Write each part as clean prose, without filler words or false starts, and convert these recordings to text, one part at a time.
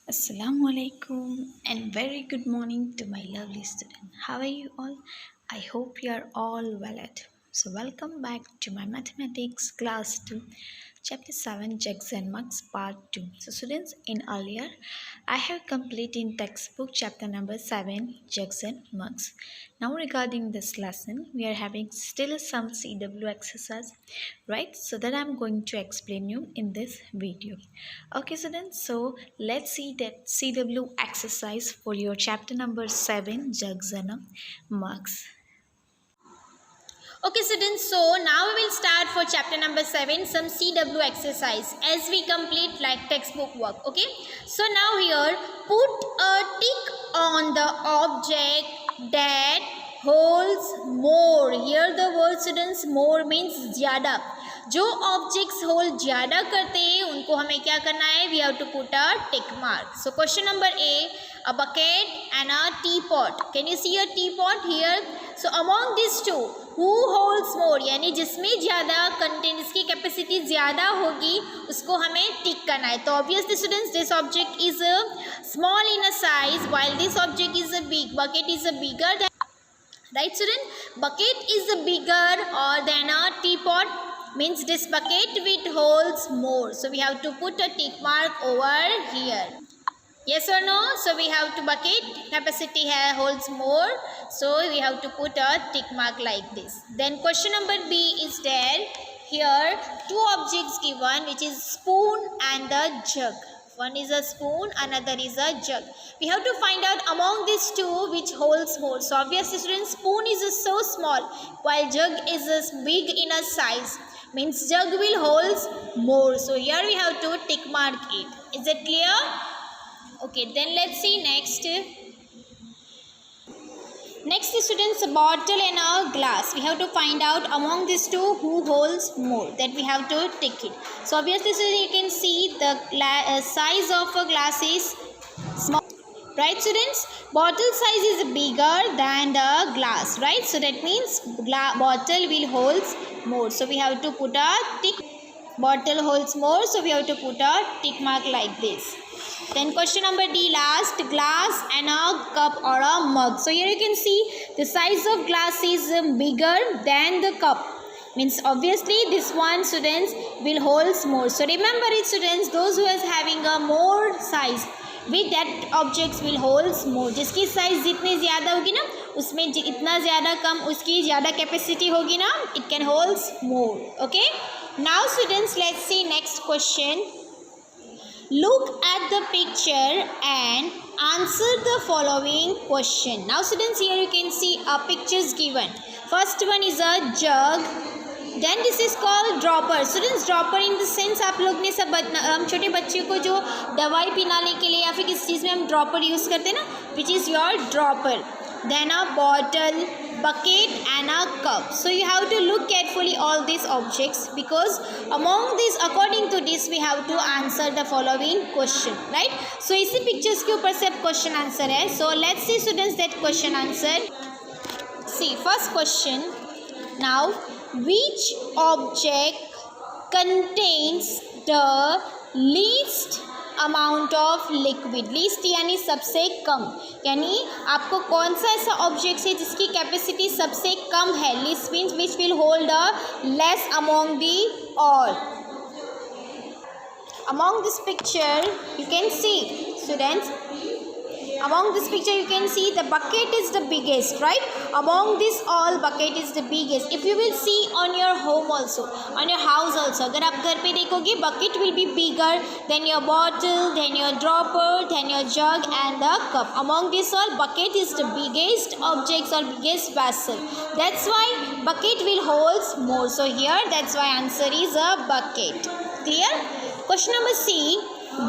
Assalamualaikum and very good morning to my lovely student. How are you all? I hope you are all well at. So welcome back to my mathematics class 2 chapter 7 jugs and mugs part 2. So students, in earlier I have completed in textbook chapter number 7 jugs and mugs. Now regarding this lesson we are having still some CW exercise, right? So that I'm going to explain you in this video. Okay students, so let's see that CW exercise for your chapter number 7 jugs and mugs. Okay students, so now we will start for chapter number 7 some CW exercise as we complete like textbook work. Okay, so now here put a tick on the object that holds more. Here the word students more means ज़्यादा. जो objects hold ज़्यादा करते हैं उनको हमें क्या करना है? We have to put a tick mark. So question number A, a bucket and a teapot. Can you see a teapot here? So among these two, who holds more? यानी जिसमें ज़्यादा कंटेंट, इसकी कैपेसिटी ज़्यादा होगी उसको हमें टिक करना है. तो obviously students this object is small in a size while this object is a big. Bucket is a bigger than, right student? Bucket is a bigger or than a teapot, means this bucket which holds more. So we have to put a tick mark over here. Yes or no? So we have to bucket capacity holds more. So we have to put a tick mark like this. Then question number B is there. Here two objects given which is spoon and the jug. One is a spoon, another is a jug. We have to find out among these two which holds more. So obviously students, spoon is so small while jug is big in a size. Means jug will holds more. So here we have to tick mark it. Is it clear? Okay, then let's see next. Next students, a bottle and a glass. We have to find out among these two who holds more. That we have to tick it. So obviously students, you can see the size of a glass is small. Right students? Bottle size is bigger than the glass. Right? So that means bottle will holds more. So we have to put a tick. Bottle holds more. So we have to put a tick mark like this. Then question number D, last, glass and a cup or a mug. So here you can see the size of glass is bigger than the cup. Means obviously this one students will holds more. So remember it students, those who is having a more size with that objects will holds more. जिसकी size जितनी ज़्यादा होगी ना उसमें इतना ज़्यादा कम उसकी ज़्यादा capacity होगी ना, it can holds more. Okay. Now students, let's see next question. Look at the picture and answer the following question. Now students, here you can see a pictures given. First one is a jug. Then this is called dropper. Students, dropper in the sense आप लोग ने सब हम छोटे बच्चे को जो दवाई पिलाने के लिए या फिर किस चीज़ में हम dropper यूज़ करते हैं ना, which is your dropper. Then a bottle, bucket and a cup. So you have to look carefully all these objects because among these, according to this, we have to answer the following question, right? So इसी pictures के ऊपर से question answer है. So let's see students that question answer. See first question. Now which object contains the least amount of liquid? Least यानी सबसे कम, यानी आपको कौन सा ऐसा ऑब्जेक्ट है जिसकी कैपेसिटी सबसे कम है? Least means which will hold a less among the all. Among this picture you can see students, among this picture you can see the bucket is the biggest, right? Among this all bucket is the biggest. If you will see on your home also, on your house also, अगर आप घर पे देखोगे bucket will be bigger than your bottle, than your dropper, than your jug and the cup. Among this all bucket is the biggest objects or biggest vessel. That's why bucket will holds more. So here that's why answer is a bucket. Clear? Question number C.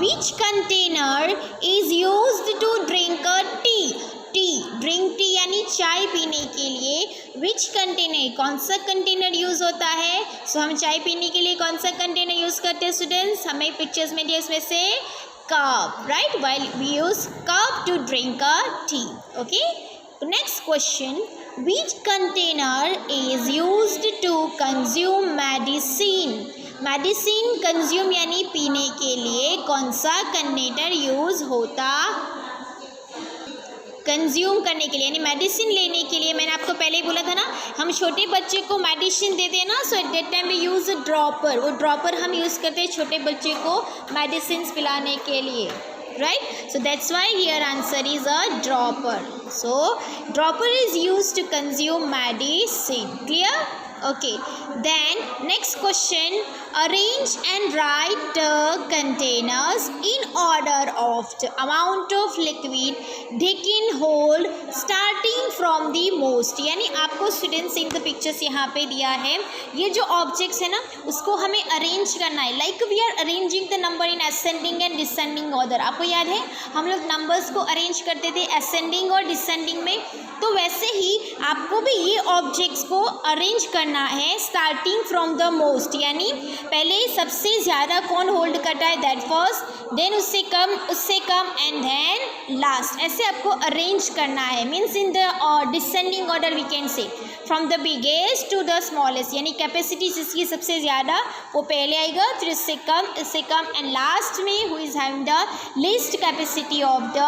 Which container is used to drink a tea? T, drink tea यानी चाय पीने के लिए which container, कौन सा container use होता है? सो हम चाय पीने के लिए कौन सा कंटेनर यूज़ करते हैं स्टूडेंट्स? हमें पिक्चर्स में दिए उसमें से cup, right? While we use cup to drink a tea. Okay. Next question. Which container is used to consume medicine? Medicine consume यानी पीने के लिए कौन सा कंटेनर यूज़ होता, कंज्यूम करने के लिए यानी मेडिसिन लेने के लिए, मैंने आपको पहले ही बोला था ना, हम छोटे बच्चे को मेडिसिन देते हैं ना, so at that time we use dropper, वो ड्रॉपर हम यूज़ करते हैं छोटे बच्चे को मेडिसिन पिलाने के लिए, right. So that's why here answer is a dropper. So dropper is used to consume medicine. Clear? Okay, then next question, arrange and write the containers in order of the amount of liquid they can hold starting from the most. यानी आपको students in the pictures यहाँ पे दिया है, ये जो objects है ना उसको हमें अरेंज करना है, like we are arranging the number in ascending and descending order. आपको याद है हम लोग नंबर्स को अरेंज करते थे असेंडिंग और डिसेंडिंग में, तो वैसे ही आपको भी ये ऑब्जेक्ट्स को अरेंज करना है स्टार्टिंग फ्रॉम द मोस्ट, यानी पहले सबसे ज़्यादा कौन होल्ड करता है दैट फर्स्ट, देन उससे कम एंड देन लास्ट, ऐसे आपको अरेंज करना है. Means in the descending order we can say from the biggest to the smallest, यानी कैपेसिटी जिसकी सबसे ज़्यादा वो पहले आएगा, फिर इससे कम एंड लास्ट में who is having the least capacity of the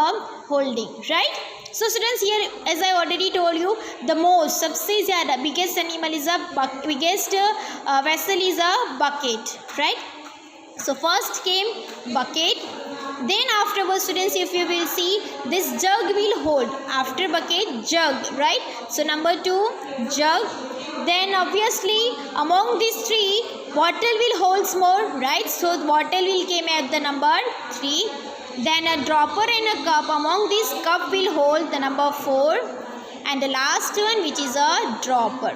holding, right. So students, here as I already told you, the most सबसे ज़्यादा biggest animal is biggest vessel is a bucket, right. So first came bucket, then afterwards students if you will see this jug will hold, after bucket jug, right. So number 2 jug, then obviously among these three bottle will holds more, right. So bottle will came at the number 3. Then a dropper and a cup, among these cup will hold the number 4, and the last one which is a dropper,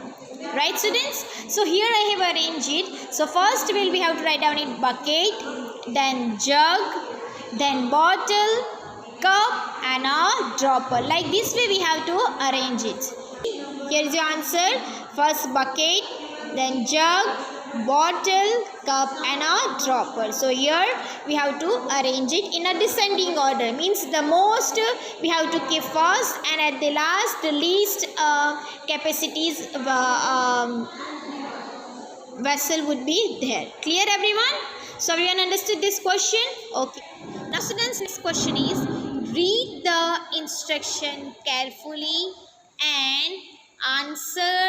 right students. So here I have arranged it. So first we have to write down it bucket, then jug, then bottle, cup and a dropper. Like this way we have to arrange it. Here is your answer. First bucket, then jug, bottle, cup and a dropper. So here we have to arrange it in a descending order, means the most we have to keep first and at the last the least capacities vessel would be there. Clear everyone? So everyone understood this question? Okay. Now students, next question is read the instruction carefully and answer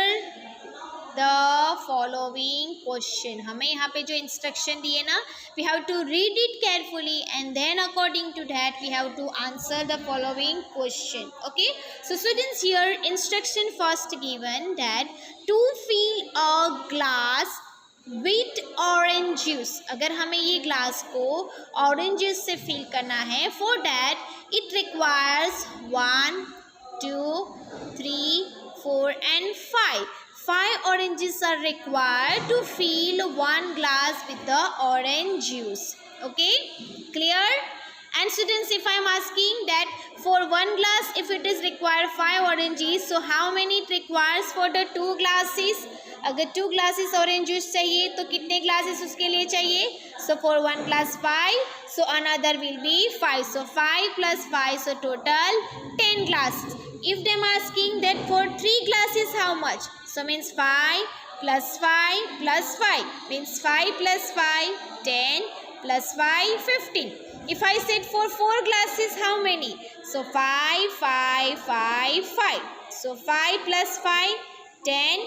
the following question. हमें यहाँ पे जो instruction दिए ना, we have to read it carefully and then according to that we have to answer the following question. Okay, so students, here instruction first given that to fill a glass with orange juice. अगर हमें ये glass को orange juice से fill करना है, for that it requires 1 2 3 4 and 5. 5 oranges are required to fill one glass with the orange juice. Okay, clear? And students, if I am asking that for one glass if it is required 5 oranges, so how many it requires for the 2 glasses? अगर 2 glasses orange juice चाहिए तो कितने glasses उसके लिए चाहिए? So for one glass 5, so another will be 5. So 5 plus 5, so total 10 glasses. If they are asking that for 3 glasses how much? So means 5 plus 5 plus 5 means 5 plus 5 10 plus 5 15. If I said for 4 glasses how many? So 5 5 5 5. So 5 plus 5 10,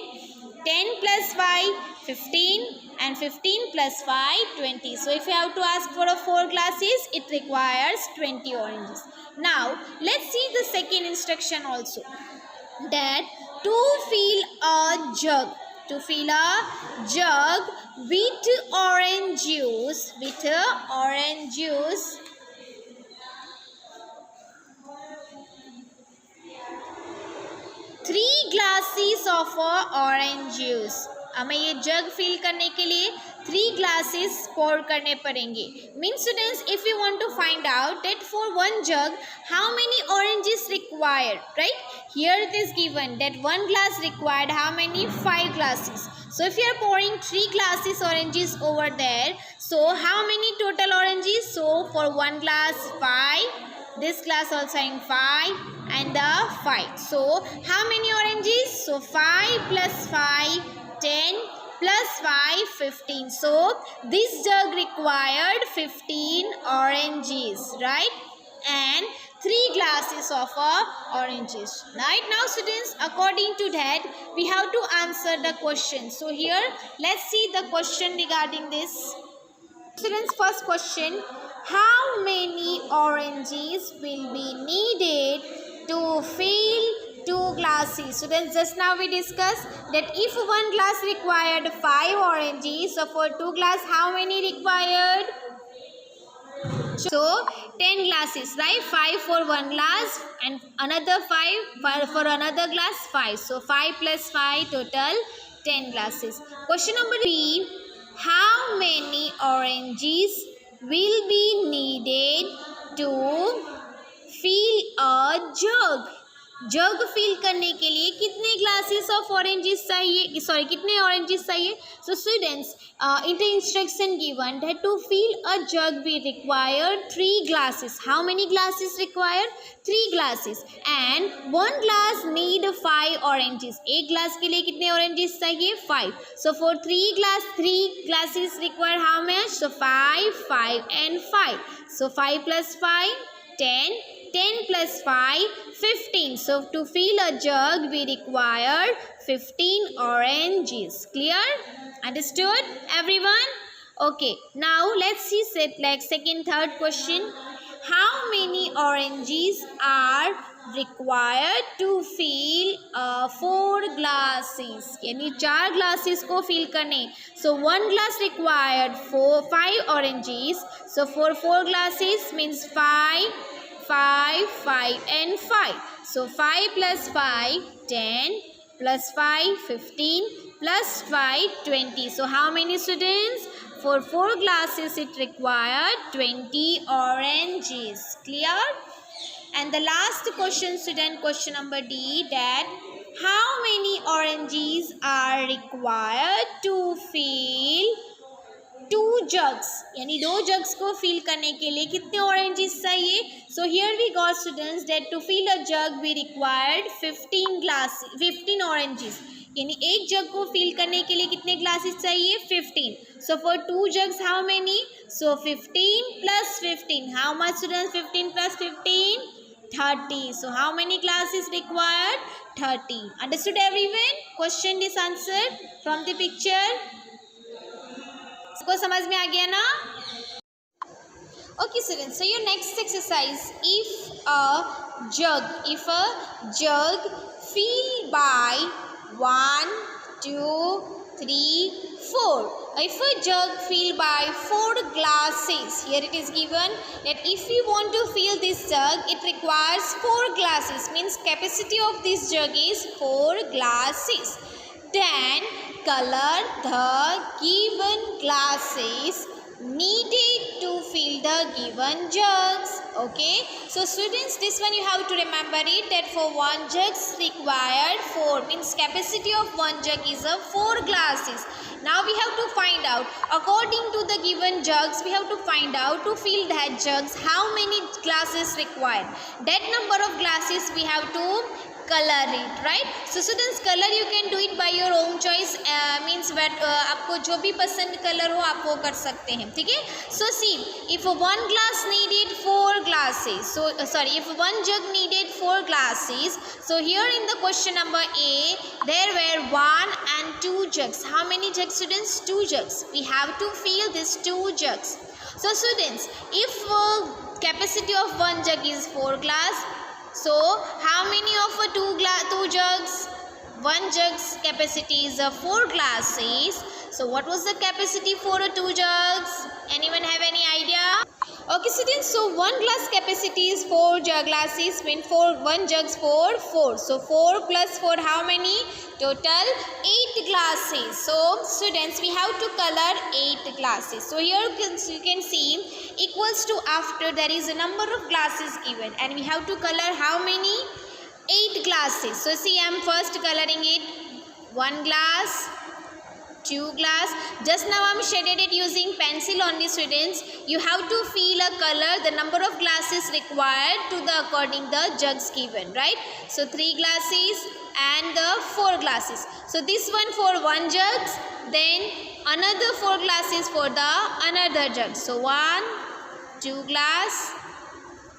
10 plus 5 15 and 15 plus 5 20. So if you have to ask for a 4 glasses, it requires 20 oranges. Now let's see the second instruction also, that to fill a jug, to fill a jug with orange juice, with orange juice, three glasses of orange juice. हमें ये जग fill करने के लिए 3 glasses pour करने पड़ेंगे. Means students, if you want to find out that for one jug how many oranges required, right? Here it is given that 1 glass required how many? 5 glasses. So if you are pouring 3 glasses oranges over there, so how many total oranges? So for 1 glass 5, this glass also having 5 and the 5. So how many oranges? So 5 plus 5 10 plus 5, 15. So this jug required 15 oranges, right? And 3 glasses of oranges. Right now students, according to that, we have to answer the question. So here, let's see the question regarding this. Students, first question, how many oranges will be needed to fill 2 glasses? Students, just now we discussed that if 1 glass required 5 oranges, so for 2 glass, how many required? So 10 glasses, right? 5 for 1 glass and another 5 for another glass, 5. So 5 plus 5, total 10 glasses. Question number 3, how many oranges will be needed to fill a jug? Jug fill करने के लिए कितने glasses of oranges चाहिए, sorry कितने oranges चाहिए? So students, in the instruction given that to fill a jug we require 3 glasses. How many glasses require? 3 glasses. And 1 glass need 5 oranges. एक ग्लास के लिए कितने ऑरेंजेस चाहिए? 5. So for 3 glasses require how much? So 5, 5 and 5. So 5 plus 5, 10. 10 plus 5, 15. So to fill a jug we require 15 oranges. Clear? Understood everyone? Okay, now let's see second, third question. How many oranges are required to fill 4 glasses? यानी 4 glasses को fill करने. So 1 glass required 5 oranges. So for 4 glasses means 5, 5 and 5. So 5 plus 5, 10 plus 5, 15 plus 5, 20. So how many students? For 4 glasses it required 20 oranges. Clear? And the last question student, question number D, that how many oranges are required to fill 2 jugs? यानी 2 jugs को fill करने के लिए कितने oranges चाहिए? So here we got students that to fill a jug we required 15 oranges. यानी एक जग को fill करने के लिए कितने glasses चाहिए? 15. So for 2 jugs how many? So 15 plus 15. How much students? 15 plus 15? 30. So how many glasses required? 30. Understood everyone? Question is answered from the picture. को समझ में आ गया ना? Okay students, so your next exercise, if a jug filled by 1, 2, 3, 4. If a jug filled by 4 glasses, here it is given that if we want to fill this jug, it requires 4 glasses, means capacity of this jug is 4 glasses. Then color the given glasses needed to fill the given jugs. Okay, so students, this one you have to remember it, that for 1 jugs required 4, means capacity of 1 jug is 4 glasses. Now we have to find out, according to the given jugs, we have to find out to fill that jugs how many glasses required. That number of glasses we have to color it, right? So students, color you can do it by your own choice, means that आपको जो भी पसंद colour हो आप वो कर सकते हैं, ठीक है? So see, if 1 glass needed 4 glasses, so if 1 jug needed 4 glasses, so here in the question number A there were 1 and 2 jugs. How many jugs students? 2 jugs. We have to fill these 2 jugs. So students, if capacity of 1 jug is 4 glass, so how many of 2 jugs? 1 jug's capacity is 4 glasses. So what was the capacity for 2 jugs? Anyone have any idea? Okay students, so 1 glass capacity is 4 jug glasses, mean 1 jugs 4. So 4 plus 4 how many? Total 8 glasses. So students, we have to color 8 glasses. So here you can see equals to, after there is a number of glasses given and we have to color how many? 8 glasses. So see, I am first coloring it. 1 glass, 2 glass. Just now I am shaded it using pencil only students. You have to fill a color the number of glasses required to the according the jugs given, right? So 3 glasses and the 4 glasses. So this one for one jugs, then another 4 glasses for the another jug. So 1, 2 glass,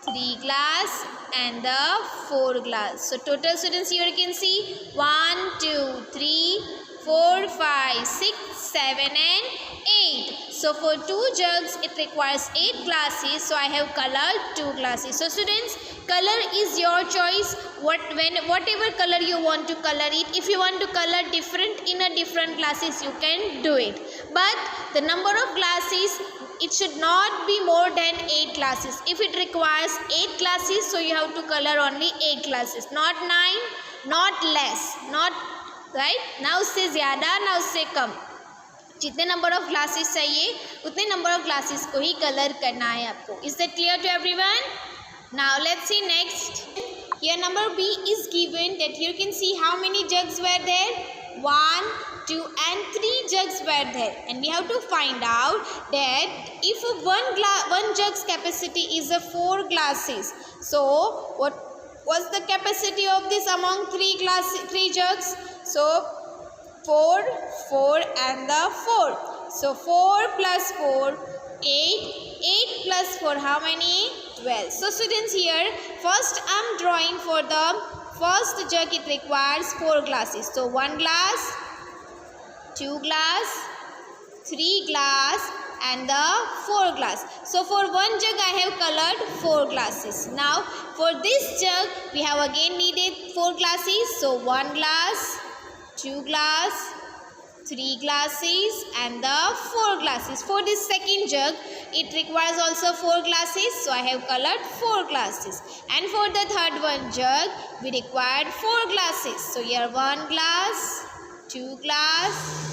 3 glass and the 4 glass. So total students here you can see 1, 2, 3, 4, 5, 6, 7 and 8. So for 2 jugs it requires 8 glasses. So I have colored 2 glasses. So students, color is your choice. Whatever color you want to color it. If you want to color different in a different glasses, you can do it. But the number of glasses, it should not be more than 8 glasses. If it requires 8 glasses, so you have to color only 8 glasses, not 9, not less, not right. ना उससे ज़्यादा ना उससे कम, जितने number of glasses चाहिए उतने number of glasses को ही colour करना है आपको. Is that clear to everyone? Now let's see next. Here number B is given that you can see how many jugs were there. 1, 2 and 3 jugs were there, and we have to find out that if one jug's capacity is a 4 glasses, so what was the capacity of this among 3 jugs? So 4, 4 and the 4. So 4 plus 4, 8. 8 plus 4, how many? 12. So students, here first I am drawing for the first jug. It requires 4 glasses. So 1 glass, 2 glass, 3 glass and the 4 glass. So for one jug I have colored 4 glasses. Now for this jug we have again needed 4 glasses. So 1 glass, 2 glass, 3 glasses and the 4 glasses. For this second jug it requires also 4 glasses, so I have colored 4 glasses. And for the third one jug we required 4 glasses. So here 1 glass, 2 glass,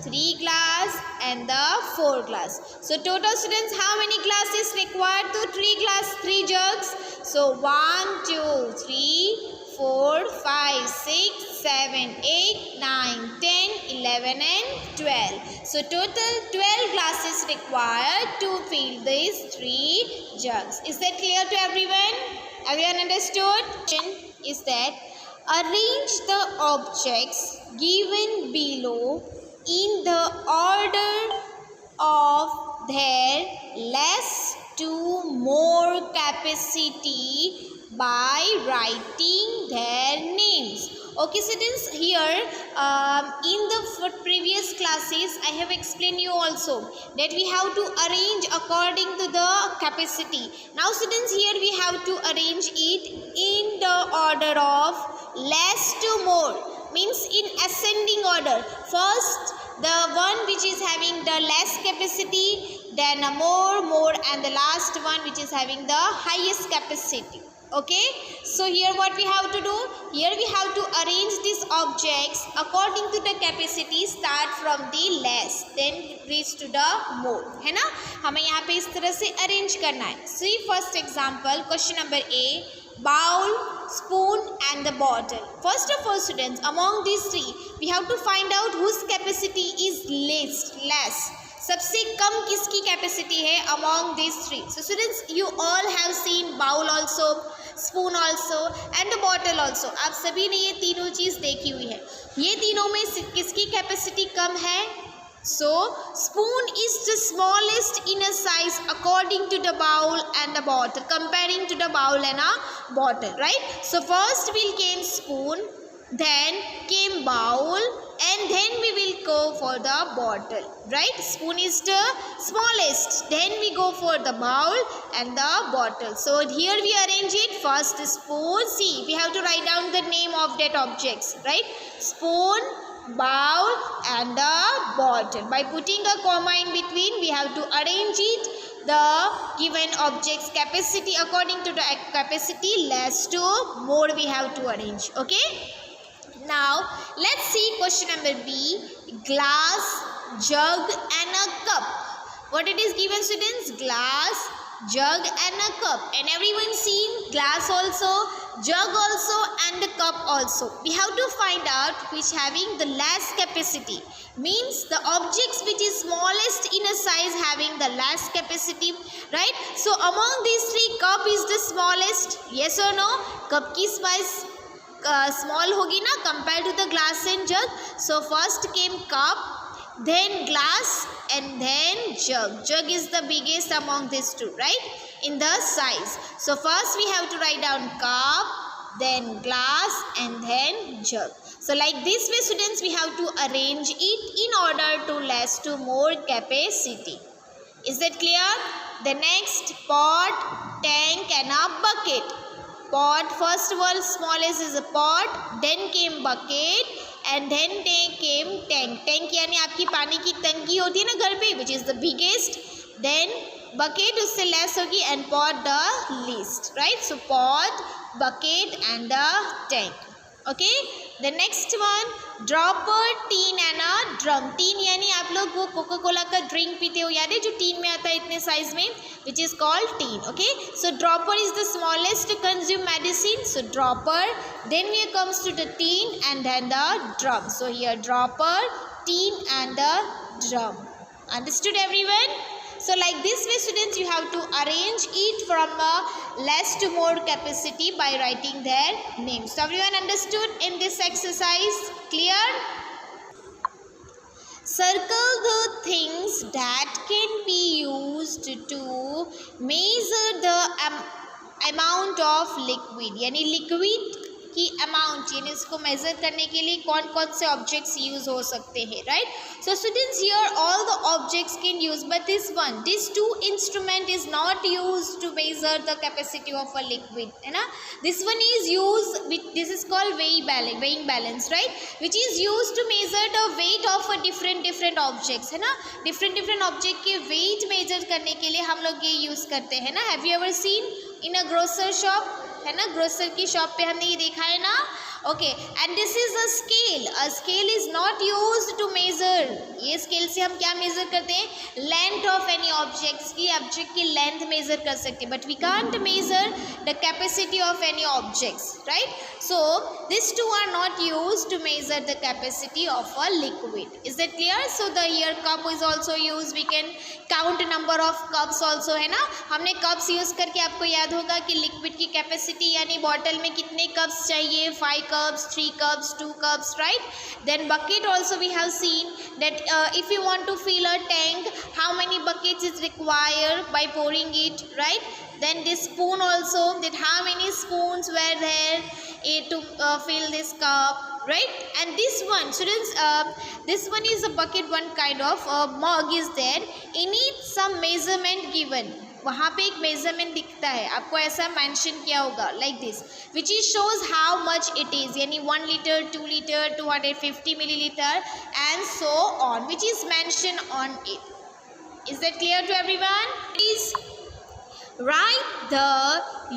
3 glass and the 4 glass. So total students, how many glasses required to 3 jugs? So 1, 2, 3, 4, 5, 6, 7, 8, 9, 10, 11 and 12. So total 12 glasses required to fill these 3 jugs. Is that clear to everyone? Everyone understood? Is that arrange the objects given below in the order of their less to more capacity by writing their names. Okay students, here in the previous classes I have explained you also that we have to arrange according to the capacity. Now students, here we have to arrange it in the order of less to more, means in ascending order. First the one which is having the less capacity, then a more and the last one which is having the highest capacity. Okay, so here what we have to do, here we have to arrange these objects according to the capacity. Start from the less then reach to the more, है ना. हमें यहाँ पे इस तरह से arrange करना है. See first example, question number A, bowl, spoon and the bottle. First of all students, among these 3 we have to find out whose capacity is less. सबसे कम किसकी कैपेसिटी है among these 3. So students, you all have seen bowl also, spoon also and the bottle also. आप सभी ने ये तीनों चीज़ देखी हुई है. ये तीनों में किसकी कैपेसिटी कम है? So spoon is the smallest in a size according to the bowl and the bottle, comparing to the bowl and a bottle, right? So first will came spoon, then came bowl and then we will go for the bottle, right? Spoon is the smallest, then we go for the bowl and the bottle. So here we arrange it. First spoon, see we have to write down the name of that objects, right? Spoon, bowl and the bottle. By putting a comma in between we have to arrange it the given objects capacity according to the capacity less to more we have to arrange. Okay, now let's see question number B, glass, jug and a cup. What it is given students? Glass, jug and a cup, and everyone seen glass also, jug also and the cup also. We have to find out which having the less capacity, means the objects which is smallest in a size having the less capacity, right? So among these 3 cup is the smallest, yes or no? Cup की size small होगी ना compare to the glass and jug. So first came cup, then glass, and then jug. Jug is the biggest among these two, right, in the size. So first we have to write down cup, then glass, and then jug. So like this way students we have to arrange it in order to less to more capacity. Is that clear? The next, pot, tank, and a bucket. Pot, first of all smallest is a pot, then came bucket, and then came tank. Tank यानी आपकी पानी की टंकी होती है ना घर पे, which is the biggest. Then bucket उससे less होगी, and pot the least, right? So pot, bucket, and the tank. Okay. The next one, dropper, tin, and a drum. Tin यानी आप लोग वो कोका कोला का ड्रिंक पीते हो, याद है जो टीन में आता है इतने साइज में, which is called tin. Okay. So dropper is the smallest to consume medicine. So dropper. Then here comes to the tin and then the drum. So here dropper, tin, and the drum. Understood everyone? So like this way students you have to arrange it from less to more capacity by writing their names. So everyone understood in this exercise? Clear? Circle the things that can be used to measure the amount of liquid. यानी liquid की amount यानी इसको major करने के लिए कौन कौन से ऑब्जेक्ट्स यूज हो सकते हैं, right? So students here all the objects can use, but this two instrument is not use to measure the capacity of a liquid, है ना. This one is use, this is called weighing balance, right, which is use to measure the weight of a different objects, है ना. Different object के weight measure करने के लिए हम लोग ये यूज करते हैं ना. Have you ever seen in a grocer shop, है ना, ग्रोसर की शॉप पे हमने ये देखा है ना. Okay, and this is a scale. A scale is not used to measure. ये स्केल से हम क्या मेजर करते हैं? लेंथ ऑफ एनी ऑब्जेक्ट्स की, ऑब्जेक्ट की लेंथ मेजर कर सकते हैं, but we can't measure the capacity of any objects, right. So this two are not used to measure the capacity of a liquid. Is that clear? So the here cup is also use. We can count number of cups also, है ना. हमने cups use करके आपको याद होगा कि liquid की capacity यानी बॉटल में कितने कप्स चाहिए, 5 cups, 3 cups, 2 cups, right? Then bucket also we have seen that if you want to fill a tank, how many buckets is required by pouring it, right? Then this spoon also, that how many spoons were there to fill this cup, right? And this one students, this one is a bucket, one kind of mug is there. In it some measurement given. वहाँ पे एक measurement दिखता है, आपको ऐसा mention किया होगा like this, which is shows how much it is, यानी 1 litre, 2 litre, 250 millilitre and so on, which is mention on it. Is that clear to everyone? Please write the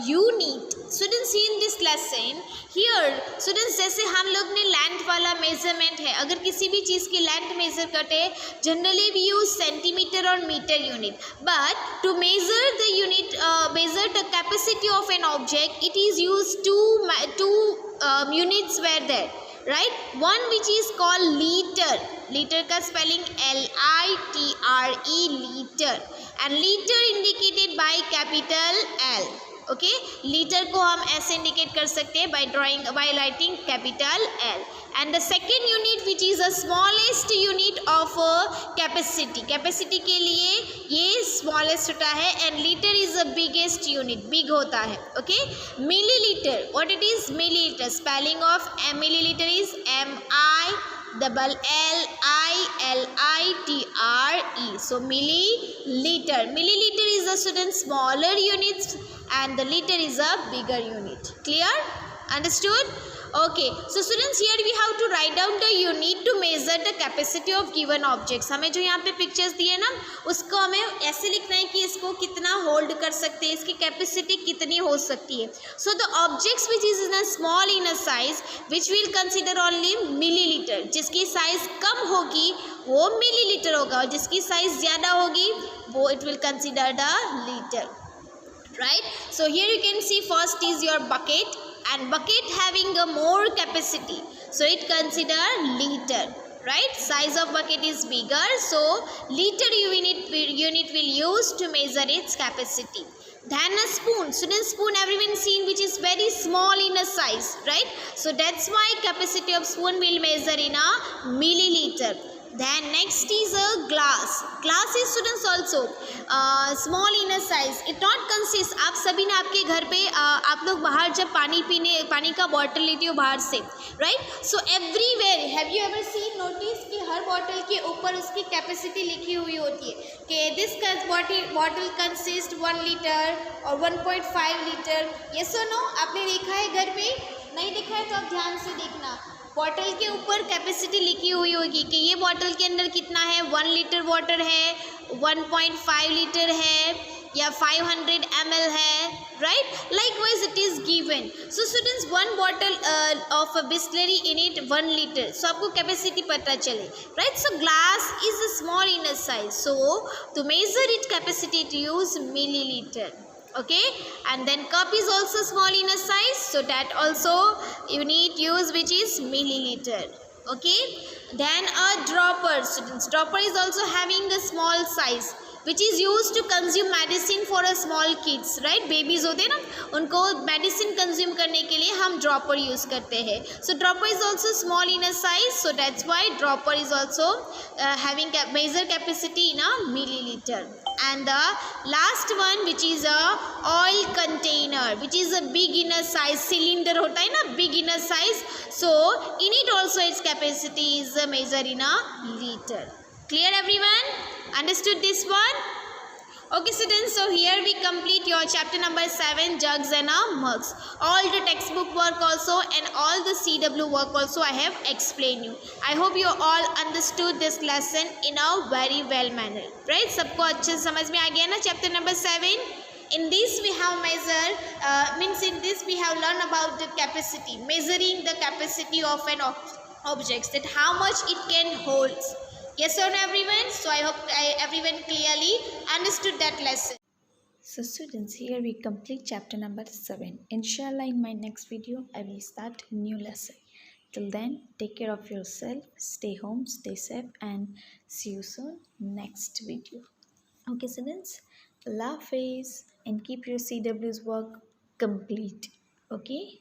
unit. Students, see in this lesson here students, जैसे हम लोग ने length वाला measurement है, अगर किसी भी चीज़ की लेंथ मेजर करते हैं जनरली वी यूज सेंटीमीटर और metre unit, but to measure the unit, measure the capacity of an object, it is use to units were there, right? One which is called liter. Liter का spelling LITRE, liter, and liter indicated by capital L. Okay, litre को हम ऐसे indicate कर सकते हैं by writing capital L. And the second unit which is the smallest unit of capacity. Capacity के लिए ये smallest होता है, and liter is the biggest unit, big होता है. Okay, milliliter, what it is? milliliter, spelling of milliliter is MILLILITRE. So milliliter. Milliliter is the student smaller units and the liter is a bigger unit. Clear? Understood? Okay, so students, here we have to write down the unit to measure the capacity of given objects. हमें जो यहाँ पे pictures दिए ना, उसको हमें ऐसे लिखना है कि इसको कितना होल्ड कर सकते हैं, इसकी कैपेसिटी कितनी हो सकती है. So the objects which is in a small in a size, which will consider only milliliter. जिसकी साइज कम होगी वो मिलीलीटर होगा, और जिसकी साइज ज़्यादा होगी वो it will consider the liter. Right? So here you can see first is your bucket, and bucket having a more capacity, so it consider liter, right? Size of bucket is bigger, so liter unit will use to measure its capacity. Then a spoon. Students, spoon everyone seen which is very small in a size, right? So that's why capacity of spoon will measure in a milliliter. Then next is a glass. Glass is students also small in a size. It not consists. आप सभी ने आपके घर पे आप लोग बाहर जब पानी का बॉटल लेते हो बाहर से, right? So everywhere have you ever seen notice कि हर बॉटल के ऊपर उसकी कैपेसिटी लिखी हुई होती है कि दिस बॉटल कंसिस्ट 1 लीटर और 1.5 लीटर. यस और नो? आपने देखा है घर पे? नहीं देखा है तो आप ध्यान से देखना. बॉटल के ऊपर कैपेसिटी लिखी हुई होगी कि ये बॉटल के अंदर कितना है. 1 लीटर वाटर है, 1.5 लीटर है या 500 ml है, right? Likewise it is given. So students, one bottle of a Bisleri in it 1 liter. So आपको कैपेसिटी पता चले, right? So glass is small in a size. So to measure its capacity to use milliliter. Okay, and then cup is also small in a size, so that also you need use which is milliliter. Okay, then a dropper. Students, dropper is also having a small size which is used to consume medicine for a small kids, right? Babies होते हैं ना, उनको medicine consume करने के लिए हम dropper use करते हैं. So dropper is also small in a size, so that's why dropper is also having measure capacity in a milliliter. And the last one which is a oil container, which is a big in a size. Cylinder होता है ना, big in a size, so in it also its capacity is measured in a liter. Clear everyone? Understood this one? Okay students, so here we complete your chapter number 7, jugs and mugs. All the textbook work also and all the CW work also I have explained you. I hope you all understood this lesson in a very well manner, right? सबको अच्छे से समझ में आ गया ना chapter number 7? In this we have in this we have learned about the capacity, measuring the capacity of an object, that how much it can hold. Yes or no everyone? So I hope everyone clearly understood that lesson. So students, here we complete chapter number 7. Inshallah, in my next video, I will start a new lesson. Till then, take care of yourself, stay home, stay safe, and see you soon next video. Okay students, Allah Hafiz, and keep your CW's work complete. Okay.